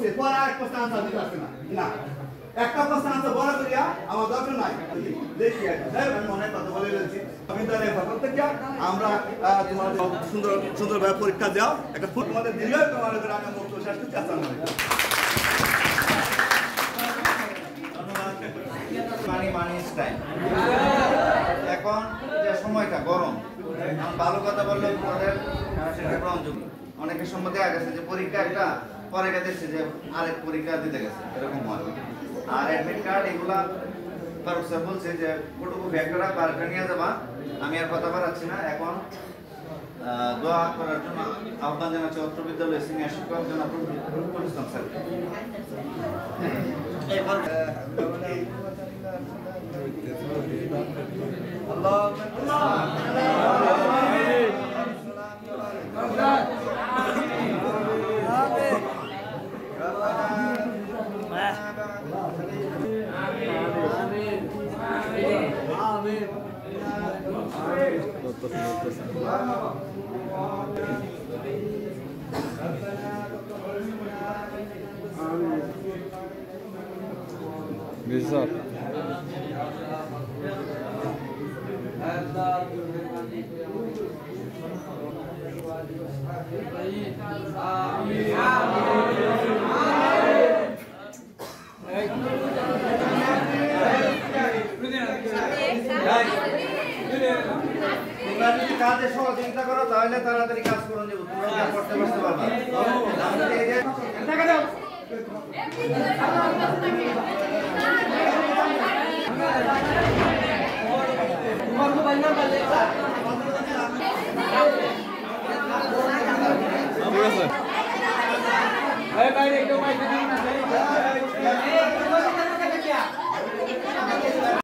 বলছে পরে আরেক প্রশ্ন আনসার দিতে আসছে না না একটা প্রশ্ন আনসার বড় করিয়া আমার দরকার নাই দেখি আমি মনে কথা বলে রয়েছি বিদ্যালয়ের পক্ষ থেকে আমরা তোমাদের সুন্দর সুন্দরভাবে পরীক্ষা দাও একটা ফুল তোমাদের দিলেও তোমাদের আমি মুক্ত শেষ করতে আসলাম এখন যে সময়টা গরম ভালো কথা বললে সেটা গ্রহণযোগ্য অনেকের সময় দেখা গেছে যে পরীক্ষা একটা পরে গেছে যে আরেক পরীক্ষা দিতে গেছে এরকম হয় আর অ্যাডমিট কার্ড এগুলা ফারুক স্যার বলছে যে ফটোকপি একটা বারটা নিয়ে যাবা আমি আর কথা বাড়াচ্ছি না এখন দোয়া করার জন্য আহ্বান জানাচ্ছি অত্র বিদ্যালয়ের সিনিয়র শিক্ষক জনাব রুহুল ইসলাম স্যার بالظبط তোমরা যদি কাজে সহযোগিতা করো তাহলে তাড়াতাড়ি কাজ করে নেব তোমরা করতে বসতে পারবা টাকা দাও তোমার মোবাইল নাম্বার লেখা এই বাইরে একটু মাইক